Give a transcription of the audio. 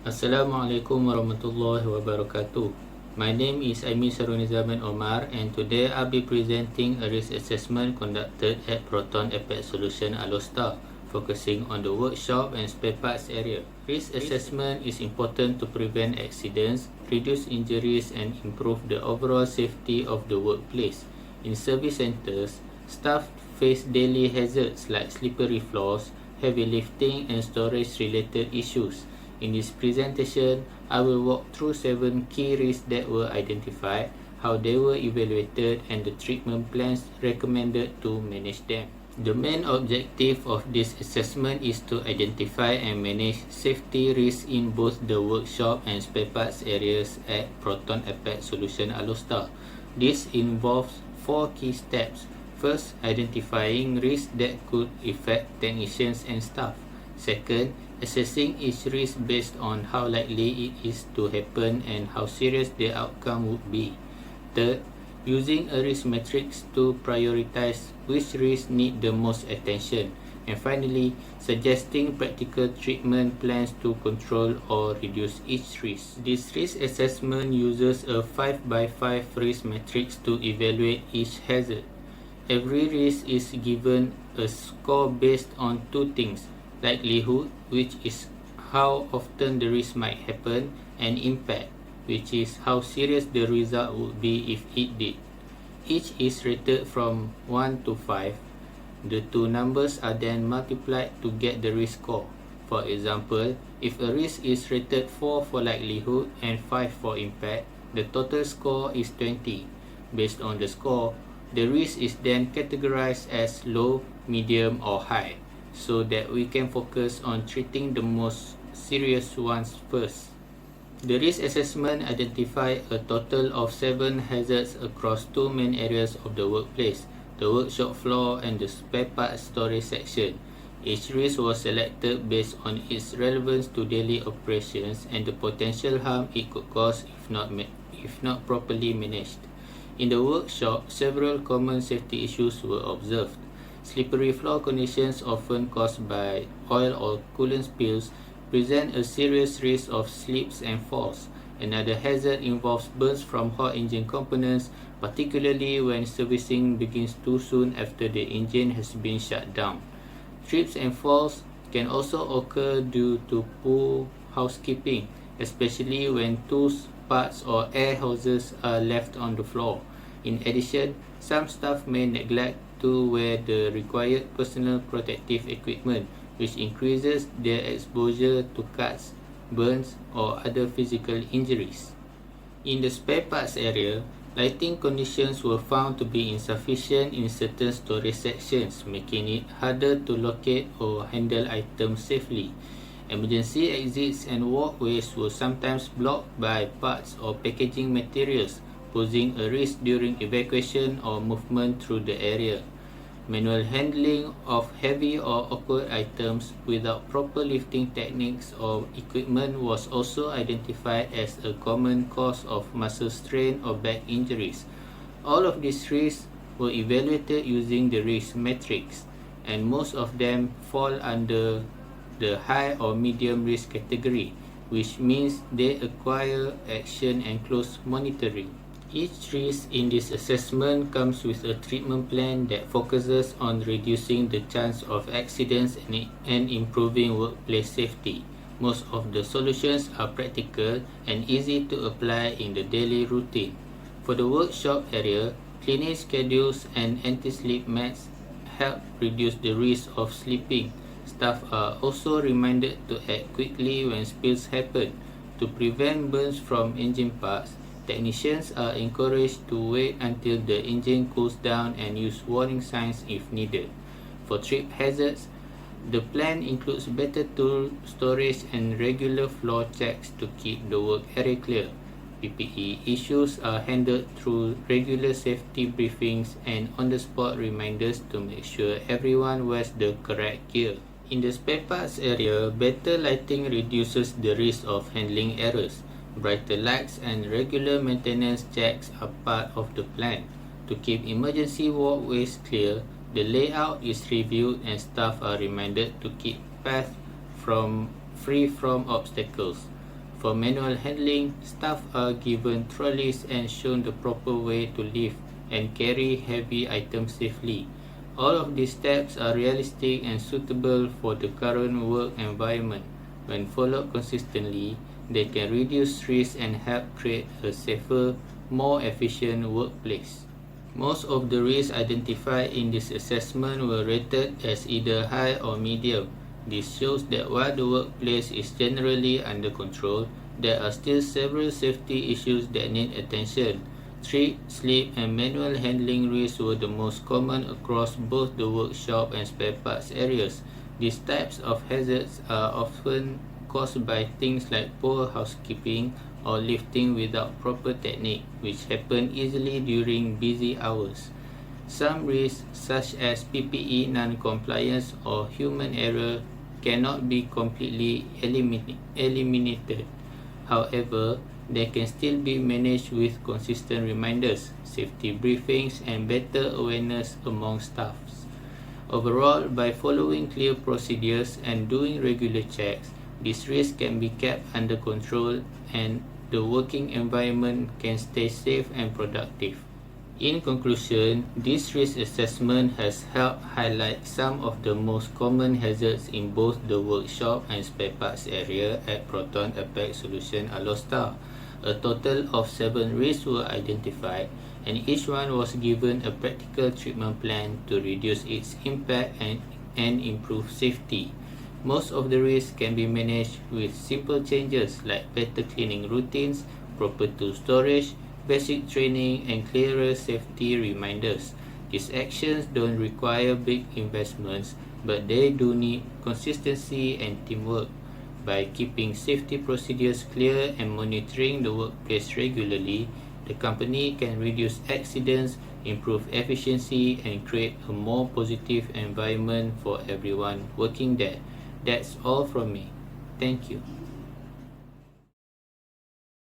Assalamualaikum warahmatullahi wabarakatuh. My name is Aimi Shahrulnizam Omar, and today I'll be presenting a risk assessment conducted at Proton Impact Solution Alostar, focusing on the workshop and spare parts area. Risk assessment is important to prevent accidents, reduce injuries, and improve the overall safety of the workplace. In service centers, staff face daily hazards like slippery floors, heavy lifting, and storage-related issues. In this presentation, I will walk through 7 key risks that were identified, how they were evaluated, and the treatment plans recommended to manage them. The main objective of this assessment is to identify and manage safety risks in both the workshop and spare parts areas at Proton Impact Solution Alostar. This involves 4 key steps. First, identifying risks that could affect technicians and staff. Second, assessing each risk based on how likely it is to happen and how serious the outcome would be. Third, using a risk matrix to prioritize which risks need the most attention. And finally, suggesting practical treatment plans to control or reduce each risk. This risk assessment uses a 5x5 risk matrix to evaluate each hazard. Every risk is given a score based on 2 things: likelihood, which is how often the risk might happen, and impact, which is how serious the result would be if it did. Each is rated from 1 to 5. The 2 numbers are then multiplied to get the risk score. For example, if a risk is rated 4 for likelihood and 5 for impact, the total score is 20. Based on the score, the risk is then categorized as low, medium, or high, so that we can focus on treating the most serious ones first. The risk assessment identified a total of 7 hazards across 2 main areas of the workplace: the workshop floor and the spare parts storage section. Each risk was selected based on its relevance to daily operations and the potential harm it could cause if not properly managed. In the workshop, several common safety issues were observed. Slippery floor conditions, often caused by oil or coolant spills, present a serious risk of slips and falls. Another hazard involves burns from hot engine components, particularly when servicing begins too soon after the engine has been shut down. Trips and falls can also occur due to poor housekeeping, especially when tools, parts, or air hoses are left on the floor. In addition, some staff may neglect to wear the required personal protective equipment, which increases their exposure to cuts, burns, or other physical injuries. In the spare parts area, lighting conditions were found to be insufficient in certain storage sections, making it harder to locate or handle items safely. Emergency exits and walkways were sometimes blocked by parts or packaging materials, posing a risk during evacuation or movement through the area. Manual handling of heavy or awkward items without proper lifting techniques or equipment was also identified as a common cause of muscle strain or back injuries. All of these risks were evaluated using the risk matrix, and most of them fall under the high or medium risk category, which means they require action and close monitoring. Each risk in this assessment comes with a treatment plan that focuses on reducing the chance of accidents and improving workplace safety. Most of the solutions are practical and easy to apply in the daily routine. For the workshop area, cleaning schedules and anti-slip mats help reduce the risk of slipping. Staff are also reminded to act quickly when spills happen. To prevent burns from engine parts, technicians are encouraged to wait until the engine cools down and use warning signs if needed. For trip hazards, the plan includes better tool storage and regular floor checks to keep the work area clear. PPE issues are handled through regular safety briefings and on-the-spot reminders to make sure everyone wears the correct gear. In the spare parts area, better lighting reduces the risk of handling errors. Brighter lights and regular maintenance checks are part of the plan. To keep emergency walkways clear, the layout is reviewed and staff are reminded to keep paths free from obstacles. For manual handling, staff are given trolleys and shown the proper way to lift and carry heavy items safely. All of these steps are realistic and suitable for the current work environment. When followed consistently, they can reduce risk and help create a safer, more efficient workplace. Most of the risks identified in this assessment were rated as either high or medium. This shows that while the workplace is generally under control, there are still several safety issues that need attention. Trip, slip, and manual handling risks were the most common across both the workshop and spare parts areas. These types of hazards are often caused by things like poor housekeeping or lifting without proper technique, which happen easily during busy hours. Some risks, such as PPE non-compliance or human error, cannot be completely eliminated. However, they can still be managed with consistent reminders, safety briefings, and better awareness among staffs. Overall, by following clear procedures and doing regular checks, this risk can be kept under control and the working environment can stay safe and productive. In conclusion, this risk assessment has helped highlight some of the most common hazards in both the workshop and spare parts area at Proton Apex Solution Alostar. A total of 7 risks were identified, and each one was given a practical treatment plan to reduce its impact and improve safety. Most of the risks can be managed with simple changes like better cleaning routines, proper tool storage, basic training, and clearer safety reminders. These actions don't require big investments, but they do need consistency and teamwork. By keeping safety procedures clear and monitoring the workplace regularly, the company can reduce accidents, improve efficiency, and create a more positive environment for everyone working there. That's all from me. Thank you.